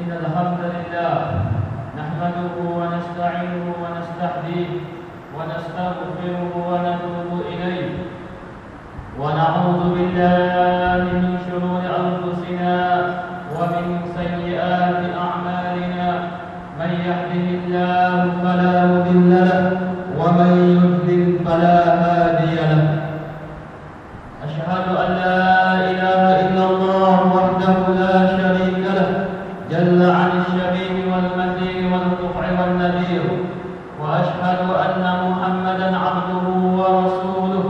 إن الحمد لله نحمده ونستعينه ونستهديه ونستغفره ونتوب إليه ونعوذ بالله من شرور أنفسنا ومن سيئات أعمالنا من يهده الله فلا مضل له ومن يضلل فلا هادي له أشهد أن لا إله إلا الله وحده لا شريك له جل عن الشبيه والمثيل والكفر والنذير وأشهد أن محمدا عبده ورسوله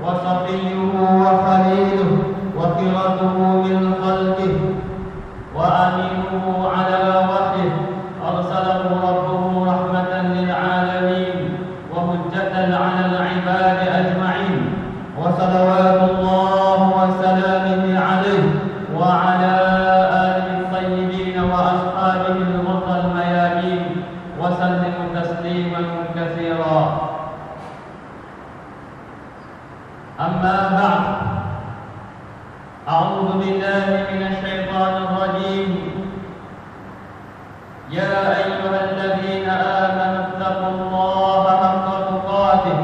وصفيه وخليله وخيرته من خلقه وأمينه على وحيه أرسله ربه رحمة للعالمين وهجة على العباد أجمعين وصلوات الله وسلامه عليه وعلى آله الطيبين وأصحابه الغر الميامين وسلم تسليما كثيرا. أما بعد أعوذ بالله من الشيطان الرجيم يا أيها الذين آمنوا اتقوا الله حق تقاته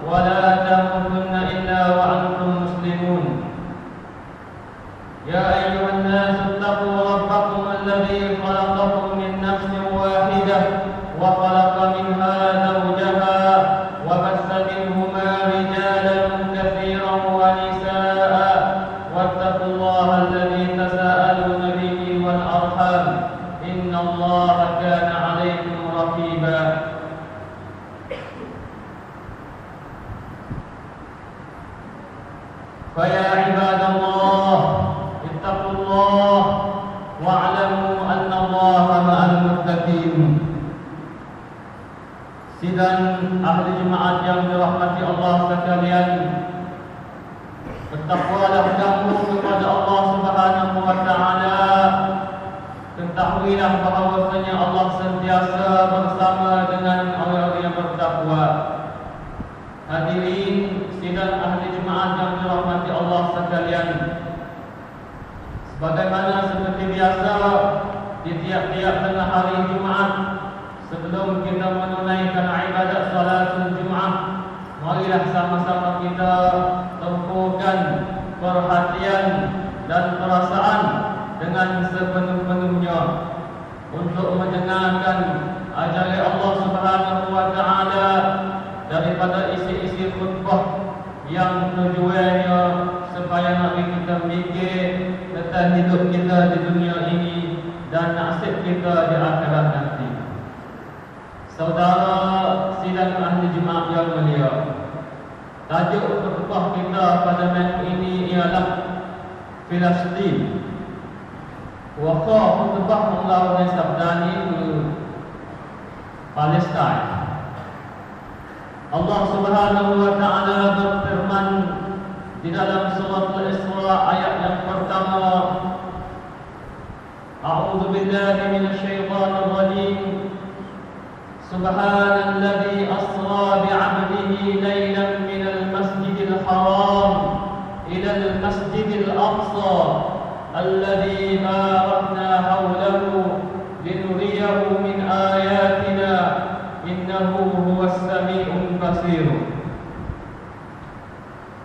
ولا تموتن إلا وأنتم مسلمون يا أيها الناس اتقوا ربكم الذي خلقكم من نفس واحدة وخلق منها زوجها وبث منهما رجالا كثيرا ونساء واتقوا الله الذي تساءلون به والأرحام إن الله كان عليكم رقيبا فيا عباد الله اتقوا الله واعلموا أن الله مع المتقين. Sidang ahli jemaat yang dirahmati Allah sekalian, bertakwalah kamu kepada Allah Subhanahu wa taala. Ketahuilah bahawasanya Allah sentiasa bersama dengan orang yang bertakwa. Hadirin sidang ahli jemaat yang dirahmati Allah sekalian, sebagaimana seperti biasa di tiap-tiap tengah hari Jumaat, sebelum kita menunaikan ibadat salatul Jumaat, marilah sama-sama kita tempurkan perhatian dan perasaan dengan sepenuh-penuhnya untuk mendengarkan ajaran Allah Subhanahu wa taala daripada isi-isi khutbah yang tujuannya supaya nabi kita mikir tentang hidup kita di dunia ini dan nasib kita di akhirat nanti. Saudara sidang ahli jemaat yang mulia, tajuk khutbah kita pada minggu ini ialah Filastin. Waqah khutbah menglawan sabdani ke Palestin. Allah Subhanahu wa taala berfirman di dalam surah Al-Isra ayat yang pertama, A'udzu billahi minasyaitonir rajim. Subhanalladzi asra bi'abdihi laylan minal masjidil haram ila al-masjidil aqsa alladzi barakna hawlahu linuriyahu min ayatina innahu huwas sami'ul basir.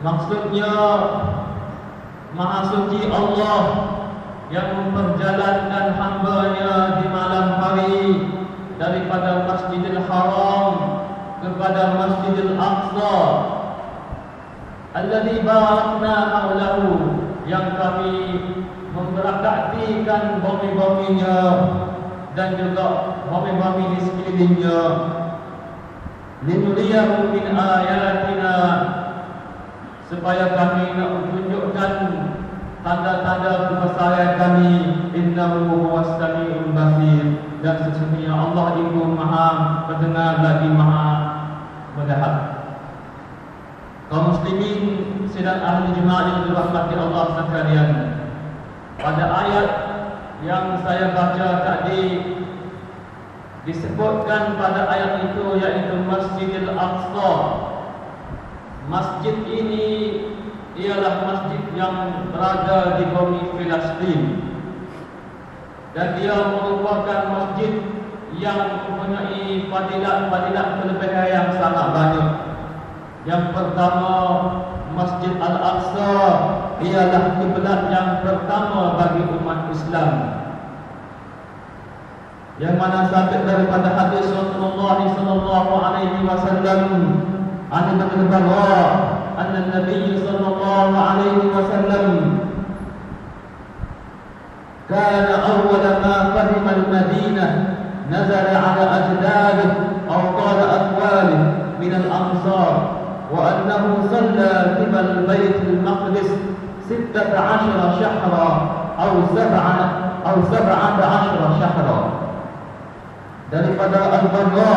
Maksudnya, Maha Suci Allah yang memperjalankan hamba-Nya di malam hari daripada Masjidil Haram kepada Masjidil Aqsa alladzi barakna hawlahu, yang kami memberakatikan bumi-buminya dan juga bumi-bumi di sekelilingnya, linuriyahu min ayatina, supaya kami nak tunjukkan tanda-tanda kebesaran kami, innahu huwas samiul basir, dan sesungguhnya Allah itu Maha mendengar lagi Maha melihat. Kaum muslimin sidang ahli jemaat yang dirahmati Allah sekalian, pada ayat yang saya baca tadi disebutkan pada ayat itu yaitu Masjidil Aqsa. Masjid ini ialah masjid yang berada di bumi Filastin. dan dia merupakan masjid yang mempunyai fadilat-fadilat kelebihan yang sangat banyak. Yang pertama, Masjid Al-Aqsa ialah kiblat yang pertama bagi umat Islam, yang mana sabit daripada hadis Rasulullah sallallahu alaihi wasallam, an Ibnu Barra anna Nabi sallallahu alaihi wasallam kana awwal ma qadima al-Madinah nazala ala ajdadihi aw qala aqwalihi min al-amsar وأنه صلى قبل بيت المقدس 16 شهرا أو 17 شهرا. Daripada Al-Barra,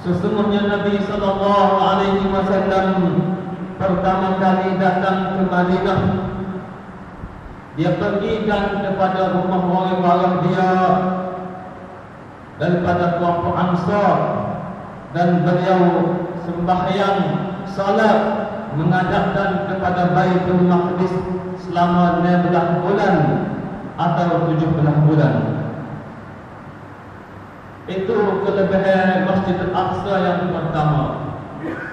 sesungguhnya Nabi sallallahu alaihi wasallam pertama kali datang ke Madinah, dia pergikan kepada rumah orang-orang dia daripada kelompok Ansar, dan beliau sembahyang salat menghadapkan kepada Baitul Maqdis selama 16 bulan atau 17 bulan. Itu kelebihan Masjid Al-Aqsa yang pertama.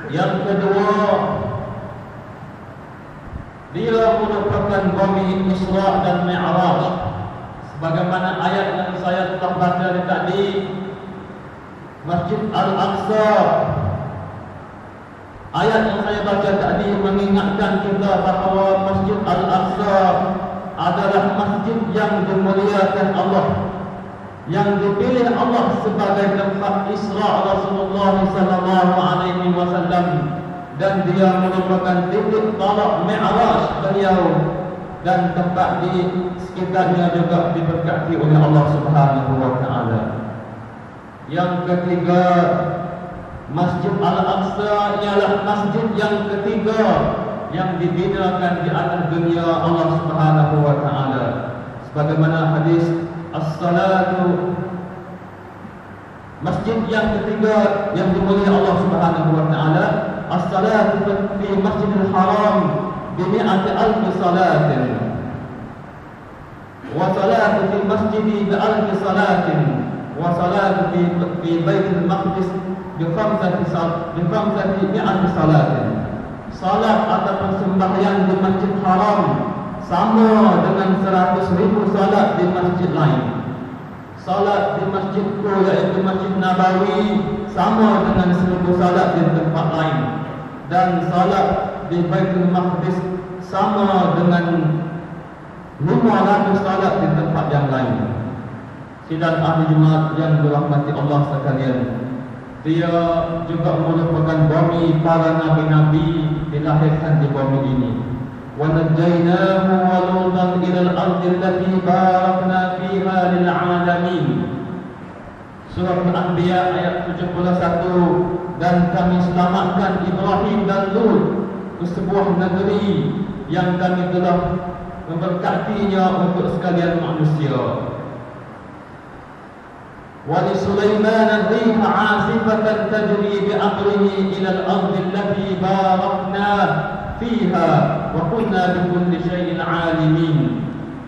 Yang kedua, dia merupakan bumi Isra dan Mi'raj, sebagaimana ayat yang saya telah baca tadi. Masjid Al-Aqsa, ayat yang saya baca tadi mengingatkan kita bahawa Masjid Al-Aqsa adalah masjid yang dimuliakan Allah, yang dipilih Allah sebagai tempat Isra Rasulullah sallallahu alaihi wasallam, dan dia merupakan titik tolak Mi'raj beliau, dan tempat di sekitarnya juga diberkati oleh Allah Subhanahu wa taala. Yang ketiga, Masjid Al-Aqsa ialah masjid yang ketiga yang dibinakan di atas dunia Allah Subhanahu wa taala, sebagaimana hadis as-salatu, masjid yang ketiga yang dimuliakan Allah Subhanahu wa taala, as-salatu fi Masjidil Haram bi 100,000 salatin, wa salatu fi masjidi bi 1,000 salatin, wa salatu fi Baitul Maqdis bi 500 salatin. Salat ataupun sembahyang di Masjid Haram sama dengan 100,000 salat di masjid lain. Salat di masjidku, iaitu Masjid Nabawi, sama dengan 1,000 salat di tempat lain, dan salat di Baitul Maqdis sama dengan 500 salat di tempat yang lain. Sidang ahli Jumaat yang dirahmati Allah sekalian, dia juga merupakan bumi para nabi-nabi dilahirkan di bumi ini. Wa najjaynahu wa lutan ila al-ardi allati barakna fiha lil alamin. Surah Al-Anbiya ayat 71. Dan kami selamatkan Ibrahim dan Lut ke sebuah negeri yang kami telah memberkatinya untuk sekalian manusia. ولسليمان الريح عاصفة تجري بأمره إلى الأرض التي باركنا فيها وكنا بكل شيء عالمين.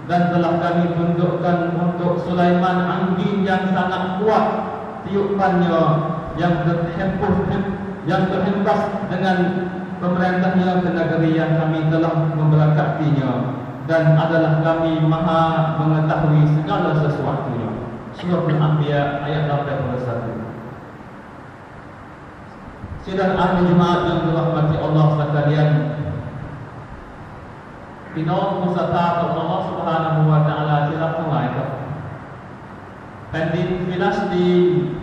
Dan telah kami tundukkan untuk Sulaiman angin yang sangat kuat tiupannya, yang terhembus dengan pemerintahnya ke negeri yang kami telah memberkatinya, dan adalah kami maha mengetahui segala sesuatunya. Surah Al-Anbiya ayat 81. Sidang ahli Jumaat yang dirahmati Allah sekalian, Pinong Musata Allah Subhanahu wa taala silap mulai ke Pandit Filastin,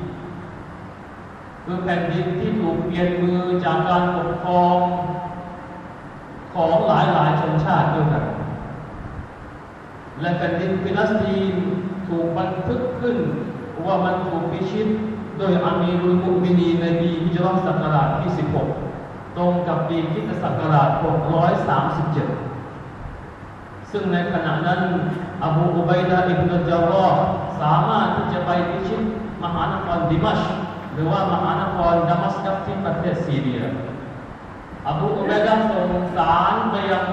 คือแผ่นดินที่ถูกเปลี่ยนมือจากการปกครองของหลายๆชนชาติด้วยกัน และแผ่นดินฟิลิสตีนถูกบันทึกขึ้นว่ามันถูกพิชิตโดยอามีรุลมุมินีในปีฮิจเราะห์ศักราชที่ 16 ตรงกับปีคริสตศักราช 637 ซึ่งในขณะนั้นอบูอุบัยดะห์อิบนุญะรอห์สามารถที่จะไปพิชิตมหานครดิมัชก์หรือว่ามหานครดามัสกัสที่ประเทศซีเรีย อบูอุบัยดะห์ส่งสารไปยัง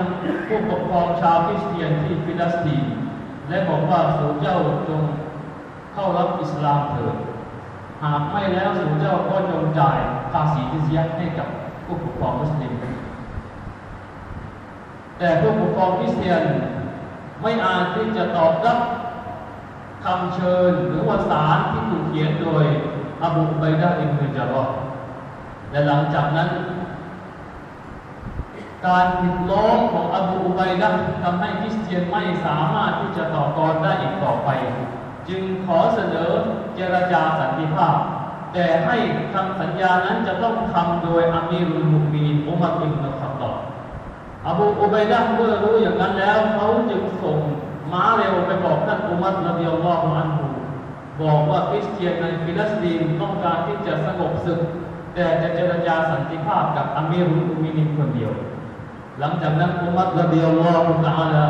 ผู้ปกครองชาวคริสเตียนที่ฟิลิสตีน และบอกว่าสู่เจ้าจงเข้ารับอิสลามเถิดหากไม่แล้วสู่เจ้าก็จงจ่ายภาษีจิซยะห์ให้กับผู้ปกครองมุสลิมแต่ผู้ปกครองคริสเตียนไม่อาจที่จะตอบรับคำเชิญหรือว่าสารที่ถูกเขียนโดยอบูอุบัยดะห์อิบนุญะเราะห์และหลังจากนั้นการผิดล้อมของอบูอุบัยดะห์ทำให้คริสเตียนไม่สามารถที่จะต่อกรได้อีกต่อไปจึงขอเสนอเจรจาสันติภาพแต่ให้คำสัญญานั้นจะต้องทำโดยอามีรุลมุมินีนอุมัรอิบนุค็อฏฏอบอบูอุบัยดะห์เมื่อรู้อย่างนั้นแล้วเขาจึงส่งม้าเร็วไปบอกท่านอุมัรรอฎิยัลลอฮุอันฮุบอกว่าคริสเตียนในฟิลิสตินต้องการที่จะสงบศึกแต่จะเจรจาสันติภาพกับอามีรุลมุมินีนคนเดียวหลังจากนั้นอุมัรรอฎิยัลลอฮุตะอาลา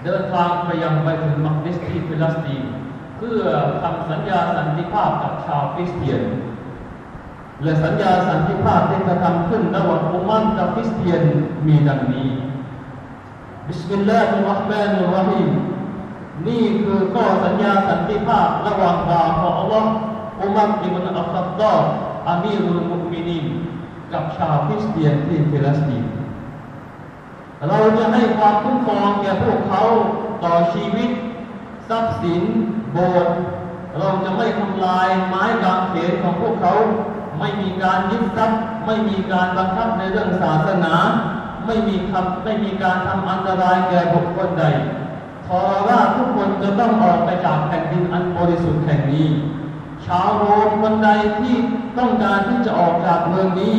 เดินทางไปยังบัยตุลมักดิสที่ฟิลิสตินเพื่อทำสัญญาสันติภาพกับชาวคริสเตียนและสัญญาสันติภาพที่กระทำขึ้นระหว่างอุมัรกับคริสเตียนมีดังนี้บิสมิลลาฮิรเราะห์มานิรเราะฮีมนี่คือข้อสัญญาสันติภาพระหว่างบ่าวของอัลลอฮ์อุมัรอิบนุอัลค็อฏฏอบอามีรุลมุมินีนกับชาวคริสเตียนที่ฟิลิสตินเราจะให้ความคุ้มครองแก่พวกเขาต่อชีวิตทรัพย์สินโบสถ์เราจะไม่ทำลายไม้กางเขนของพวกเขาไม่มีการยึดทรัพย์ไม่มีการบังคับในเรื่องศาสนาไม่มีการทำอันตรายแก่บุคคลใดทรราชทุกคนจะต้องออกไปจากแผ่นดินอันบริสุทธิ์แห่งนี้ชาวโรมคนใดที่ต้องการที่จะออกจากเมืองนี้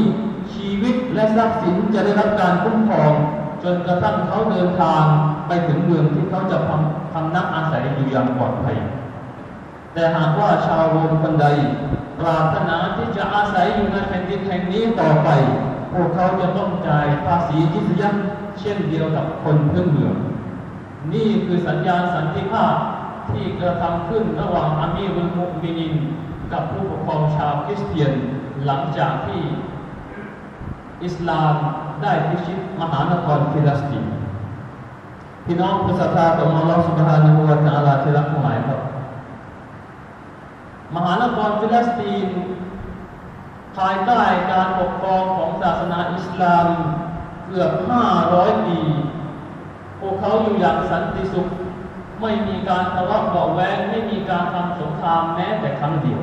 ชีวิตและทรัพย์สินจะได้รับการคุ้มครองจนกระทั่งเขาเดินทางไปถึงเมืองที่เขาจะพำนักอาศัยอยู่อย่างปลอดภัยแต่หากว่าชาวโรมคนใดปรารถนาที่จะอาศัยอยู่ในแผ่นดินแห่งนี้ต่อไปพวกเขาจะต้องจ่ายภาษีจิซยะห์เช่นเดียวกับคนพื้นเมืองนี่คือสัญญาสันติภาพที่กระทำขึ้นระหว่างอามีรุลมุมินีนกับผู้ปกครองชาวคริสเตียนหลังจากที่อิสลามได้พิชิตมหานครฟิลิสตินพี่น้องผู้ศรัทธาต่ออัลลอฮฺซุบฮานะฮูวะตะอาลาที่รักทั้งหลายครับมหานครฟิลิสตินภายใต้การปกครองของศาสนาอิสลามเกือบ500 ปีพวกเขาอยู่อย่างสันติสุขไม่มีการทะเลาะเบาะแว้งไม่มีการทำสงครามแม้แต่ครั้งเดียว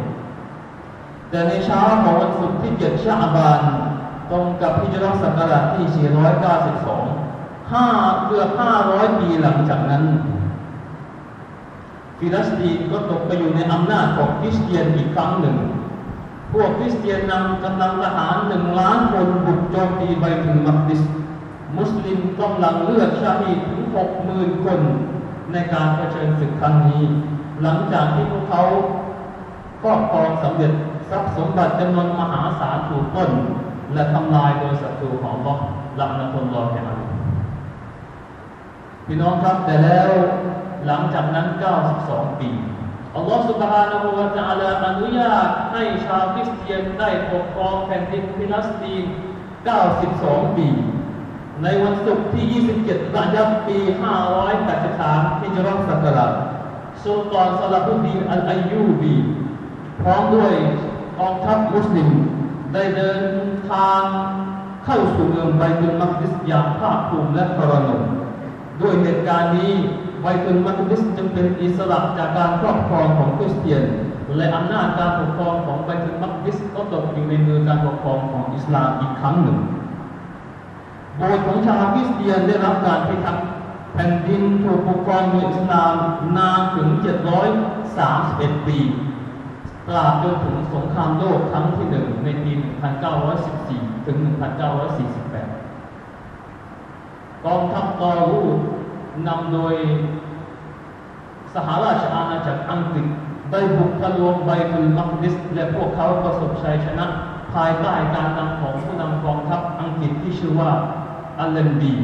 แต่ในเช้าของวันศุกร์ที่7 ชะอ์บานตรงกับฮิจเราะห์ศักราชที่492เกือบ500 ปีหลังจากนั้นฟิลิสตินก็ตกไปอยู่ในอำนาจของคริสเตียนอีกครั้งหนึ่งพวกคริสเตียนนำกำลังทหาร1 ล้านคนบุกโจมตีบัยตุลมักดิสมุสลิมกำลังเลือดชาฮีดถึง 60,000 คนในการเผชิญศึกครั้งนี้หลังจากที่พวกเขาครอบครองสำเร็จทรัพย์สมบัติจำนวนมหาศาลถูกปล้นและทำลายโดยศัตรูของอัลเลาะห์ละนะตุลลอฮิอะลัยฮิพี่น้องครับแต่แล้วหลังจากนั้น92 ปีอัลลอฮฺ سبحانه และ تعالى อนุญาตให้ชาวคริสเตียนได้ปกครองแผ่นดินฟิลิสติน92 ปีในวันศุกร์ที่27 ระญับปี583ฮิจเราะห์ศักราชสุลต่านซะลาฮุดดีนอัลอัยยูบีพร้อมด้วยกองทัพมุสลิมได้เดินทางเข้าสู่เมืองบัยตุลมักดิสอย่างภาคภูมิและทรนงด้วยเหตุการณ์นี้บัยตุลมักดิสจึงเป็นอิสระจากการครอบครองของคริสเตียนและอำนาจการปกครองของบัยตุลมักดิสก็ตกอยู่ในมือการปกครองของอิสลามอีกครั้งหนึ่งโบสถ์ของชาวคริสเตียนได้รับการพิทักษ์แผ่นดินถูกปกครองโดยอิสลามนานถึง731 ปีตราบจนถึงสงครามโลกครั้งที่1ในปี 1914 ถึง 1948 กองทัพตอรูดนำโดยสหราชอาณาจักรอังกฤษได้บุกทะลวงบัยตุลมักดิสและพวกเขาประสบชัยชนะภายใต้การนำของผู้นำกองทัพอังกฤษที่ชื่อว่าอัลเลนบี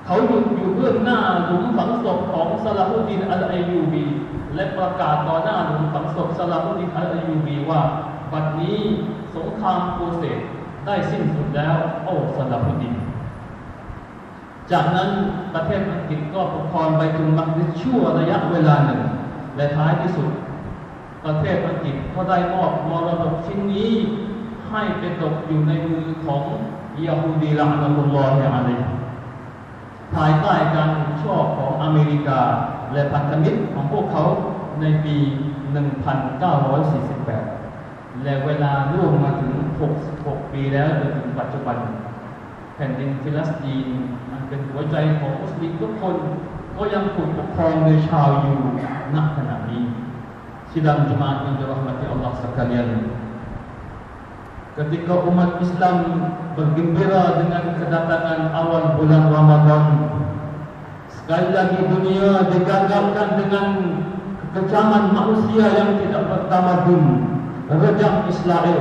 เขาหยุดอยู่เบื้องหน้าหลุมฝังศพของซะลาฮุดดีนอัลอัยยูบีและประกาศต่อหน้าหลุมฝังศพซะลาฮุดดีนอัลอัยยูบีว่าบัดนี้สงครามครูเสดได้สิ้นสุดแล้วโอ้ซะลาฮุดดีน จากนั้นประเทศอังกฤษก็ปกครองไบตุลมักดิสชั่วระยะเวลาหนึ่งและท้ายที่สุดประเทศอังกฤษก็ได้มอบมรดกชิ้นนี้ให้ไปตกอยู่ในมือของยะฮูดีละนะมุลลอฮิอะลัยฮิภายใต้การชอบของอเมริกาและพันธมิตรของพวกเขาในปี 1948 และเวลาล่วงมาถึง 66 ปีแล้วจนถึงปัจจุบันแผ่นดินฟิลิสตีนอันเป็นหัวใจของมุสลิมทุกคนก็ยังถูกปกครองโดยชาวยิวณขณะนี้sidang jemaat yang dirahmati Allah sekalian, ketika umat Islam bergembira dengan kedatangan awal bulan Ramadan, sekali lagi dunia digagalkan dengan kekejaman manusia yang tidak bertamadun, rejam Israel.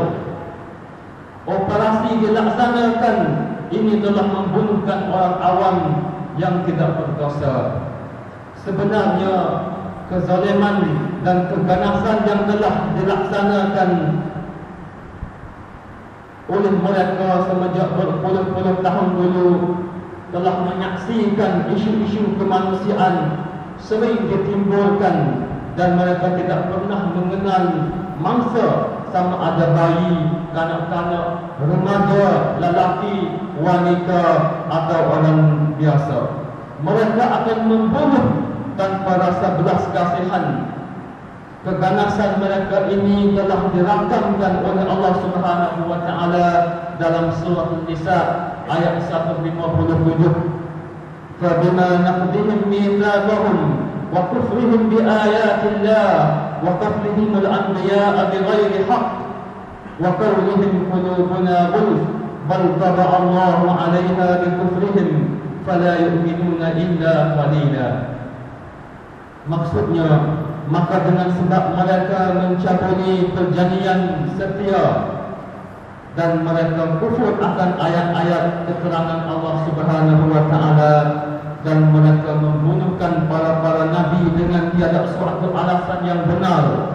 Operasi dilaksanakan, ini telah membunuhkan orang awam yang tidak berdosa. Sebenarnya kezaliman dan keganasan yang telah dilaksanakan oleh mereka semenjak berpuluh-puluh tahun dulu telah menyaksikan isu-isu kemanusiaan sering ditimbulkan dan mereka tidak pernah mengenal mangsa sama ada bayi, kanak-kanak, remaja, lelaki, wanita atau orang biasa. Mereka akan membunuh tanpa rasa belas kasihan. Keganasan mereka ini telah dirakamkan oleh Allah Subhanahu wa taala dalam surah An-Nisa ayat 157. Fabima naqdihim mitsaqahum wa kufrihim bi ayatillah wa qatlihim al-anbiya'a bighairi haqq wa qawlihim qulubuna ghulf bal taba'a Allahu 'alayha bi kufrihim fala yu'minuna illa qalila. Maksudnya, maka dengan sebab mereka mencabuli perjanjian setia dan mereka kufur akan ayat-ayat keterangan Allah Subhanahu wa taala dan mereka membunuhkan para nabi dengan tiada suatu alasan yang benar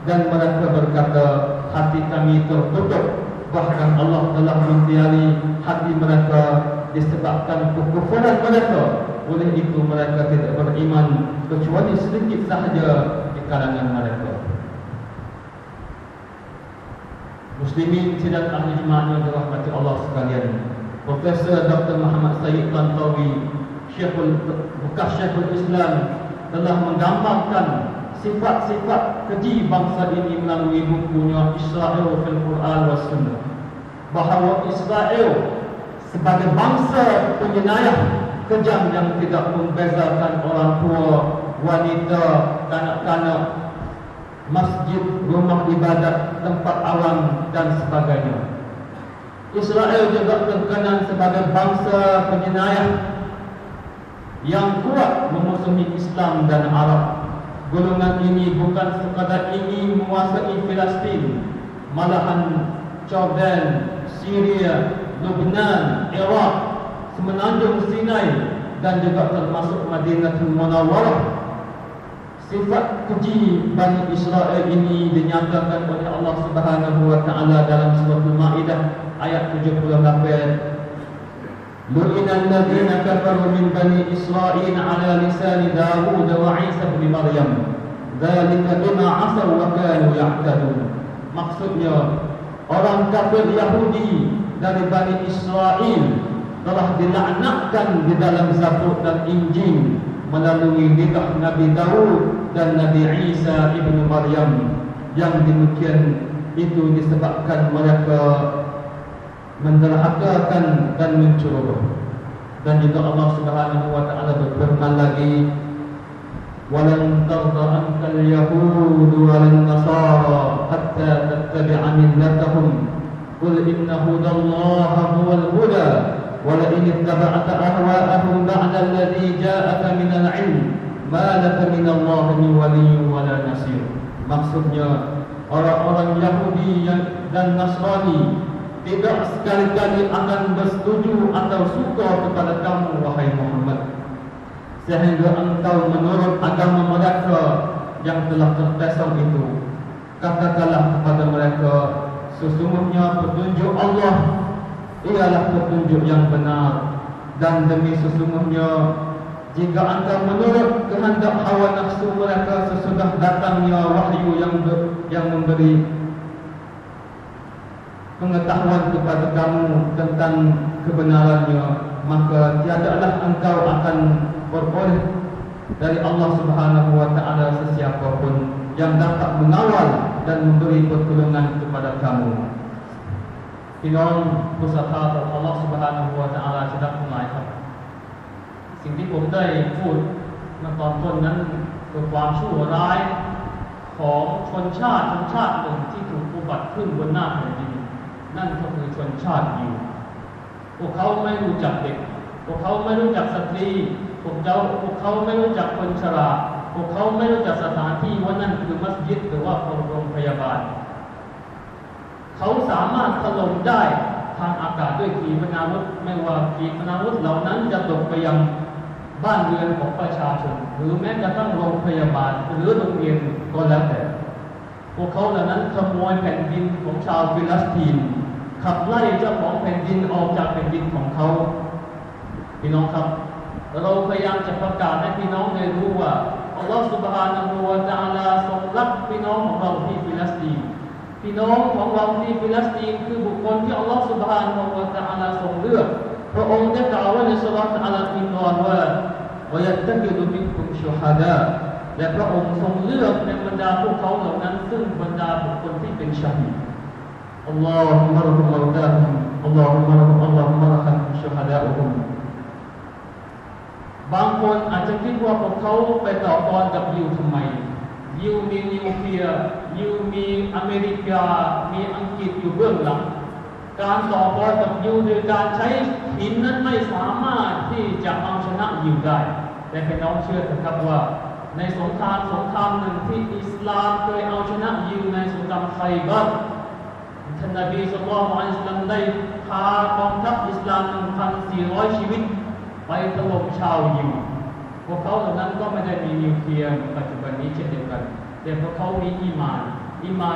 dan mereka berkata hati kami tertutup, bahkan Allah telah mentiari hati mereka disebabkan kekufuran mereka. Oleh itu mereka tidak beriman kecuali sedikit sahaja di kalangan mereka. Muslimin sidang ahli jemaah yang dirahmati Allah sekalian, Profesor Dr. Muhammad Sayyid Tantawi, bekas Syekhul Islam, telah menggambarkan sifat-sifat keji bangsa ini melalui bukunya Israel fil Quran was Sunnah, bahawa Israel sebagai bangsa penyinayah kejam yang tidak membezakan orang tua, wanita, kanak-kanak, masjid, rumah ibadat, tempat awam dan sebagainya. Israel juga terkenal sebagai bangsa penyinayah yang kuat memusuhi Islam dan Arab. Golongan ini bukan sekadar ingin menguasai Palestin, malahan Jordan, Syria, Lebanon, Iraq, Semenanjung Sinai dan juga termasuk Madinatul Munawwarah. Sifat keji Bani Israel ini dinyatakan oleh Allah Subhanahu wa taala dalam surah Al-Maidah ayat 78. Lu'inal ladzina kafaru min Bani Israil 'ala lisan Daud wa Isa bin Maryam. Dzalika bima 'asaw wa kanu ya'tadun. Maksudnya orang kafir Yahudi dari Bani Israel telah dilaknatkan di dalam Zabur dan Injil melalui lidah Nabi Daud dan Nabi Isa ibnu Maryam, yang demikian itu disebabkan mereka menderhakakan dan mencurug. Dan juga Allah Subhanahu wa taala berfirman lagi, walan tarda ankal yahud walan nasara hatta tattabi'a millatahum qul inna hudallaha huwal huda ولئن اتبعت أهواءهم بعد الذي جاءك من العلم ما لك من الله من ولي ولا نصير. Maksudnya orang-orang Yahudi dan Nasrani tidak sekali-kali akan bersetuju atau suka kepada kamu wahai Muhammad, sehingga engkau menurut agama mereka yang telah terpesong itu. Katakanlah kepada mereka, sesungguhnya petunjuk Allah ialah petunjuk yang benar, Dan demi sesungguhnya jika engkau menurut kehendak hawa nafsu mereka sesudah datangnya wahyu yang memberi pengetahuan kepada kamu tentang kebenarannya, maka tiadalah engkau akan beroleh dari Allah Subhanahu wa taala sesiapa pun yang dapat mengawal dan memberi pertolongan kepada kamu. พี่น้องผู้ศรัทธาต่อ Allah Subhanahu wa taala ที่รักทั้งหลายครับสิ่งที่ผมได้พูดมาตอนต้นนั้นคือความชั่วร้ายของชนชาติหนึ่งที่ถูกอุบัติขึ้นบนหน้าแผ่นดินนั่นก็คือชนชาติยิวพวกเขาไม่รู้จักเด็กพวกเขาไม่รู้จักสตรีพวกเขาไม่รู้จักคนชราพวกเขาไม่รู้จักสถานที่ว่านั่นคือมัสยิดหรือว่าโรงพยาบาลเขาสามารถถล่มได้ทางอากาศด้วยขีปนาวุธไม่ว่าขีปนาวุธเหล่านั้นจะตกไปยังบ้านเรือนของประชาชนหรือแม้กระทั่งโรงพยาบาลหรือโรงเรียนก็แล้วแต่พวกเขาเหล่านั้นขโมยแผ่นดินของชาวฟิลิสตีนขับไล่เจ้าของแผ่นดินออกจากแผ่นดินของเขาพี่น้องครับเราพยายามจะประกาศให้พี่น้องได้รู้ว่าอัลลอฮฺ سبحانه และ تعالى ทรงรักพี่น้องของเราที่ฟิลิสตีนพี่น้องของเราที่ฟิลิสตีนคือบุคคลที่อัลลอฮฺ سبحانه และ تعالى ทรงเลือกพระองค์ได้กล่าวไว้ในสุเราะห์อัลอิมรอนว่า وَيَتَّخِذُ مِنكُمْ شُهَدَاءَ และพระองค์ทรงเลือกในบรรดาพวกเขาเหล่านั้นซึ่งบรรดาบุคคลที่เป็นชาฮีดอัลลอฮุมะรฮัมเราดาฮุมอัลลอฮุมะรฮัมชุฮะดาอุฮุมบางคนอาจจะคิดว่าพวกเขาไปต่อกรกับยิวทำไมยิวมีนิวเคลียร์ยิวมีอเมริกามีอังกฤษอยู่เบื้องหลังการต่อกรกับยิวโดยการใช้หินนั้นไม่สามารถที่จะเอาชนะยิวได้แต่พี่น้องเชื่อเถอะครับว่าในสงครามหนึ่งที่อิสลามเคยเอาชนะยิวในสงครามไคบาร์ท่านนบีศ็อลลัลลอฮุอะลัยฮิวะซัลลัมได้พากองทัพอิสลาม 1,400 ชีวิตไปถล่มชาวยิวพวกเขาเหล่านั้นก็ไม่ได้มีนิวเคลียร์ปัจจุบันนี้เช่นเดียวกันแต่พวกเขามีอีหม่าน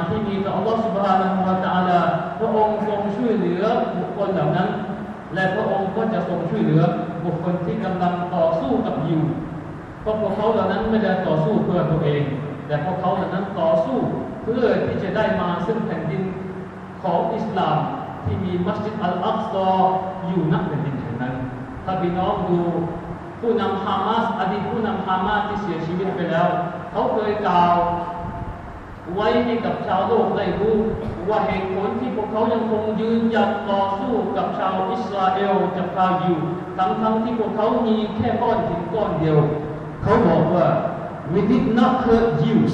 ที่มีต่ออัลลอฮฺ سبحانه และ تعالى พระองค์ทรงช่วยเหลือบุคคลเหล่านั้นและพระองค์ก็จะทรงช่วยเหลือบุคคลที่กำลังต่อสู้กับยิวเพราะพวกเขาเหล่านั้นไม่ได้ต่อสู้เพื่อตัวเองแต่พวกเขาเหล่านั้นต่อสู้เพื่อที่จะได้มาซึ่งแผ่นดินของอิสลามที่มีมัสยิดอัลอักซออยู่ณแผ่นดินแห่งนั้นถ้าพี่น้องดูผู้นำฮามาสอดีตผู้นำฮามาสที่เสียชีวิตไปแล้วเขาเคยกล่าวไว้ให้กับชาวโลกได้รู้ว่าเหตุผลที่พวกเขายังคงยืนหยัดต่อสู้กับชาวอิสราเอลกับชาวยิวทั้งที่พวกเขามีแค่ก้อนหินก้อนเดียวเขาบอกว่า we did not hurt Jews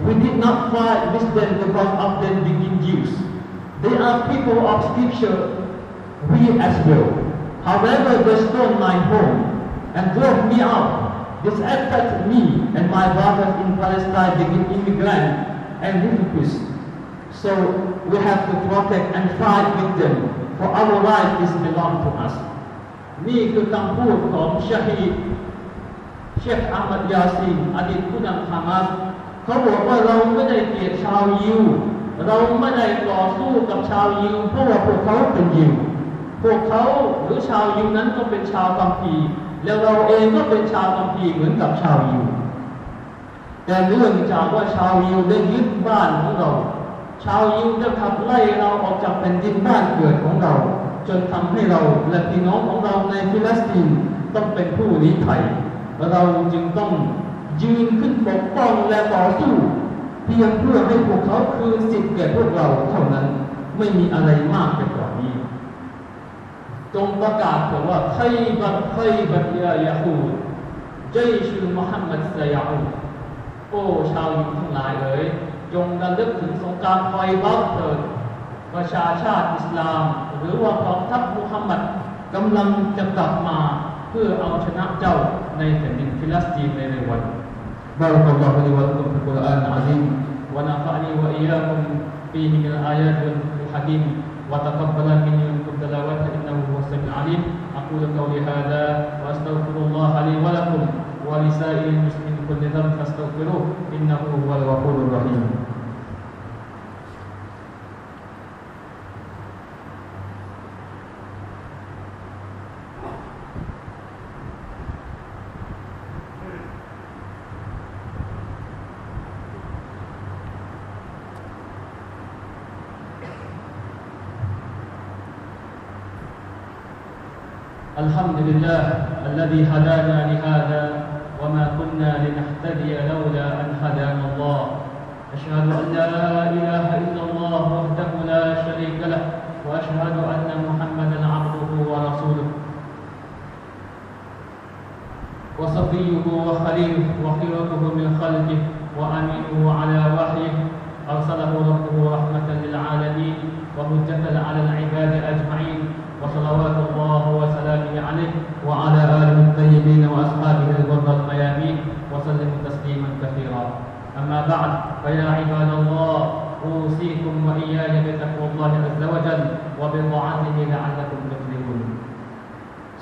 we did not fight with them because of them being Jews they are people of scripture we as well however they stole my home and drove me out this affected me and my brothers in Palestine being immigrants and refugees so we have to protect and fight with them for our life is belong to us นี่คือคำพูดของชาฮีดเชคอัลมัดยาซีนอดีตผู้นำฮามาสเขาบอกว่าเราไม่ได้เกลียดชาวยิวเราไม่ได้ต่อสู้กับชาวยิวเพราะว่าพวกเขาเป็นยิวพวกเขาหรือชาวยิวนั้นก็เป็นชาวคัมภีร์แล้วเราเองก็เป็นชาวคัมภีร์เหมือนกับชาวยิวแต่เนื่องจากว่าชาวยิวได้ยึดบ้านของเราชาวยิวได้ขับไล่เราออกจากแผ่นดินบ้านเกิดของเราจนทำให้เราและพี่น้องของเราในฟิลิสตีนต้องเป็นผู้ลี้ภัยเราจึงต้องยืนขึ้นปกป้องและต่อสู้เพียงเพื่อให้พวกเขาคืนสิทธิ์แก่พวกเราเท่านั้นไม่มีอะไรมากไปกว่านี้จงประกาศเถิดว่าไคบัตยายาฮูดเจชุลมุฮัมมัดซะยาอูโอ้ชาวยิวทั้งหลายเอ๋ยจงระลึกถึงสงครามไคบัรเถิดประชาชาติอิสลามหรือว่ากองทัพมุฮัมมัดกำลังจะกลับมาเพื่อเอาชนะเจ้าในแผ่นดินฟิลิสตีนในวันบารักัลลอฮุลิวะลักุมฟิลกุรอานอะซีมวะนะฟะอะนีวะอียากุมฟีฮิมินอายาติลฮะกีมวะตะกับบะละมินกุมตะลาวะตะอินนะฮูฮุวัสสมิอุลอะลีมอะกูลุกอลิฮาซาวะอัสตัฆฟิรุลลอฮะลีวะละกุมวะลิซาอิลิลมุสลิมีนคุลลิซัมฟัสตัฆฟิรูอินนะฮูฮุวัลฆะฟูรุรเราะฮีม الحمد لله الذي هدانا لهذا وما كنا لنهتدي لولا أن هدانا الله. أشهد أن لا إله إلا الله وحده لا شريك له وأشهد أن محمدا عبده ورسوله وصفيه وخليله وخيرته من خلقه وأمينه على وحيه أرسله ربه رحمة للعالمين وحجة على العباد أجمعين وصلوات الله وسلامه عليه وعلى آله الطيبين وأصحابه الغر الميامين وسلم تسليما كثيرا. أما بعد فيا عباد الله أوصيكم وإياي بتقوى الله عز وجل وبطاعته لعلكم تفلحون.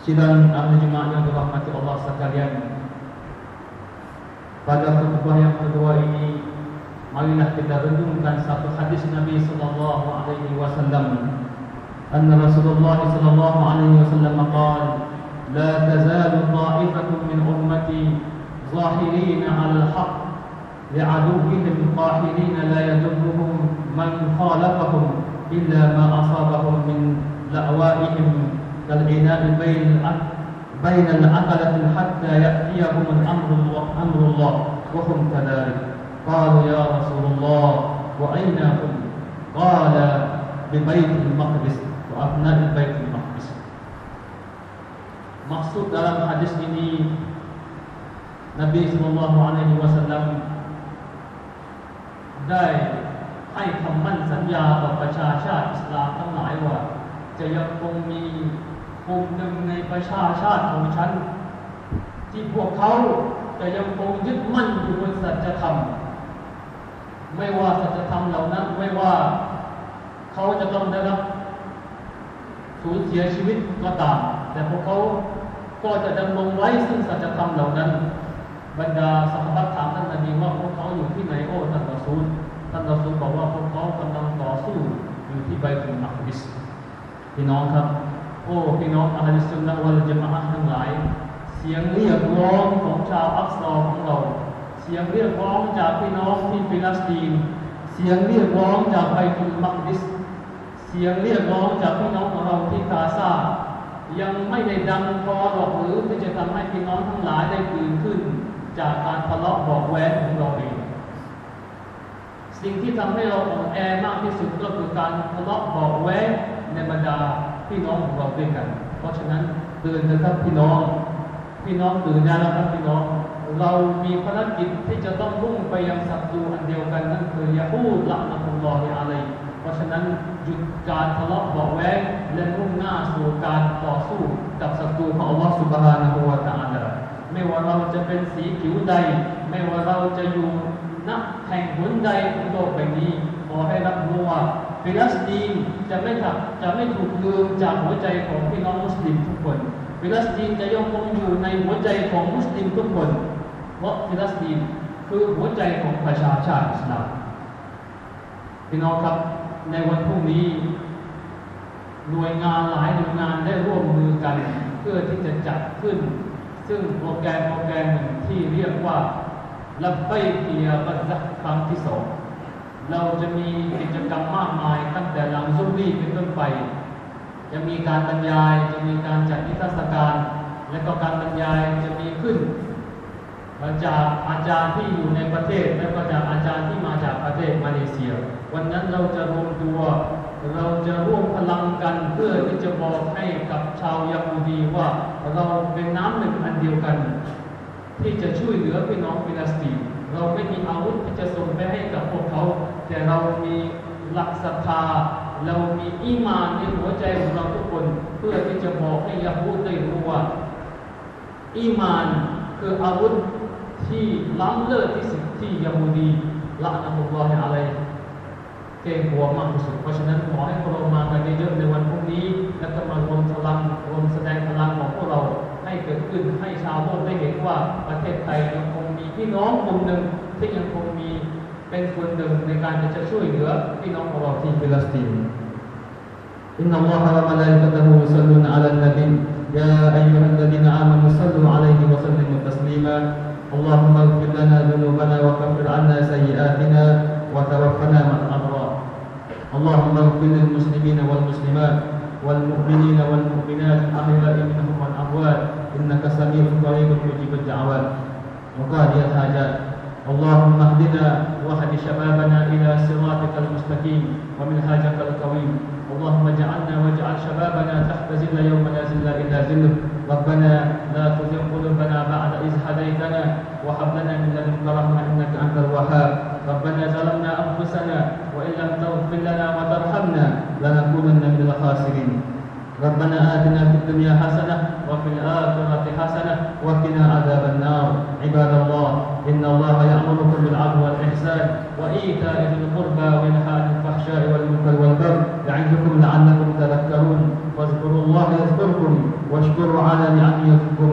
Sidang ahli jemaah yang dirahmati Allah sekalian, pada khutbah yang kedua ini marilah kita renungkan satu hadis Nabi sallallahu alaihi wasallam. Anna Rasulullah sallallahu alaihi wasallam qala: "La tazalu ta'ifatun min ummati zahirina 'ala al-haqq li'aduwwihim qahirina la yadurruhum man khalafahum illa ma asabahum min la'wa'ihim kal-'ina'i bain al-'aqalati hatta ya'tiyahum amrullah wa hum kadhalik." Qalu ya Rasulullah wa aina hum? Qala bi Baitul Maqdis wa abna'i Baitul Maqdis. Maksud dalam hadis ini, Nabi sallallahu alaihi wasallam ได้ให้คำมั่นสัญญาต่อประชาชาติอิสลามทั้งหลายว่าจะยังคงมีกลุ่มหนึ่งในประชาชาติของฉันที่พวกเขาจะยังคงยึดมั่นอยู่บนสัจธรรม ไม่ว่าสัจธรรมเหล่านั้นไม่ว่าเขาจะต้องได้รับสูญเสียชีวิตก็ตามแต่พวกเขาก็จะดำรงไว้ซึ่งสัจธรรมเหล่านั้นบรรดาซอฮาบะห์ถามท่านนบีว่าพวกเขาอยู่ที่ไหนโอ้ท่านรอซูลบอกว่าพวกเขากำลังต่อสู้อยู่ที่ไบตุลมักดิสพี่น้องครับโอ้พี่น้องอะห์ลุสซุนนะฮ์วัลญะมาอะห์ทั้งหลายเสียงเรียกร้องของชาวอักซอของเราเสียงเรียกร้องจากพี่น้องที่ฟิลิสตินเสียงเรียกร้องจากไบตุลมักดิสเสียงเรียกร้องจากพี่น้องของเราที่กาซายังไม่ได้ดังพอหรอกหรือที่จะทำให้พี่น้องทั้งหลายได้ตื่นขึ้นจากการทะเลาะเบาะแว้งของเราเองสิ่งที่ทำให้เราอ่อนแอมากที่สุดก็คือการทะเลาะเบาะแว้งในบรรดาพี่น้องของเราด้วยกันเพราะฉะนั้นตื่นนะครับพี่น้องตื่นได้แล้วครับพี่น้องเรามีภารกิจที่จะต้องมุ่งไปยังศัตรูอันเดียวกันนั่นคือยะฮูดละนะตุลลอฮิอะลัยฮิเพราะฉะนั้นหยุดการทะเลาะเบาะแว้งและมุ่งหน้าสู่การต่อสู้กับศัตรูของอัลลอฮฺซุบฮานะฮูวะตะอาลาไม่ว่าเราจะเป็นสีผิวใดไม่ว่าเราจะอยู่ณแห่งหนใดของโลกใบนี้ขอให้รับรู้ว่าฟิลิสตินจะไม่ถูกลืมจากหัวใจของพี่น้องมุสลิมทุกคนฟิลิสตินจะยังคงอยู่ในหัวใจของมุสลิมทุกคนเพราะฟิลิสตินคือหัวใจของประชาชาติอิสลามพี่น้องครับในวันพรุ่งนี้หน่วยงานหลายหน่วยงานได้ร่วมมือกันเพื่อที่จะจัดขึ้นซึ่งโปรแกรมหนึ่งที่เรียกว่าลับไบกิยาบัซะห์ครั้งที่2เราจะมีกิจกรรมมากมายตั้งแต่หลังซุบฮีเป็นต้นไปจะมีการบรรยายจะมีการจัดนิทรรศการและก็การบรรยายจะมีขึ้นจากอาจารย์ที่อยู่ในประเทศและก็จากอาจารย์ที่มาจากประเทศมาเลเซียวันนั้นเราจะรวมตัวเราจะร่วมพลังกันเพื่อที่จะบอกให้กับชาวยะฮูดีว่าเราเป็นน้ำหนึ่งอันเดียวกันที่จะช่วยเหลือพี่น้องฟิลิสตินเราไม่มีอาวุธที่จะส่งไปให้กับพวกเขาแต่เรามีหลักศรัทธาเรามีอีหม่านในหัวใจของเราทุกคนเพื่อที่จะบอกให้ยะฮูดได้รู้ว่าอีหม่านคืออาวุธที่ล้ำเลิศที่สุดที่ยะฮูดีละนะตุลลอฮิอะลัยฮิเก่งกว่ามากที่สุดเพราะฉะนั้นขอให้พวกเรามากันเยอะๆในวันพรุ่งนี้และก็มารวมพลังรวมแสดงพลังของพวกเราให้เกิดขึ้นให้ชาวโลกได้เห็นว่าประเทศไทยยังคงมีพี่น้องกลุ่มหนึ่งที่ยังคงมีเป็นส่วนหนึ่งในการจะช่วยเหลือพี่น้องของเราที่ฟิลิสตินอินนัลลอฮะวะมะลาอิกะตุฮุยุศ็อลลูนอะลันนบียาอัยยูฮัลลซีนาอามานูศ็อลลูอะลัยฮิวะซัลลิมุตัสลีมาاللهم اغفر لنا ذنوبنا وكفر عنا سيئاتنا وتوفنا مع الأبرار اللهم اغفر للمسلمين والمسلمات والمؤمنين والمؤمنات الأحياء منهم والأموات إنك سميع قريب مجيب الدعوات وقاضي الحاجات. اللهم اهدنا واهد شبابنا إلى صراطك المستقيم ومنهاجك القويم. اللهم اجعلنا واجعل شبابنا تحت ظل يوم لا ظل إلا ظلك. ربنا لا تزغ قلوبنا بعد إذ هديتنا وهب لنا من لدنك رحمة إنك أنت الوهاب. ربنا ظلمنا أنفسنا وإن لم تغفر لنا وترحمنا لنكونن من الخاسرين. ربنا آتنا في الدنيا حسنة وفي الآخرة حسنة وقنا عذاب النار. عباد الله إن الله يأمركم بالعدل والإحسان وإيتاء ذي القربى وينهى عن الفحشاء والمنكر والبغي يعظكم لعلكم تذكرون. فاذكروا الله يذكركم واشكروا على نعمه يزدكم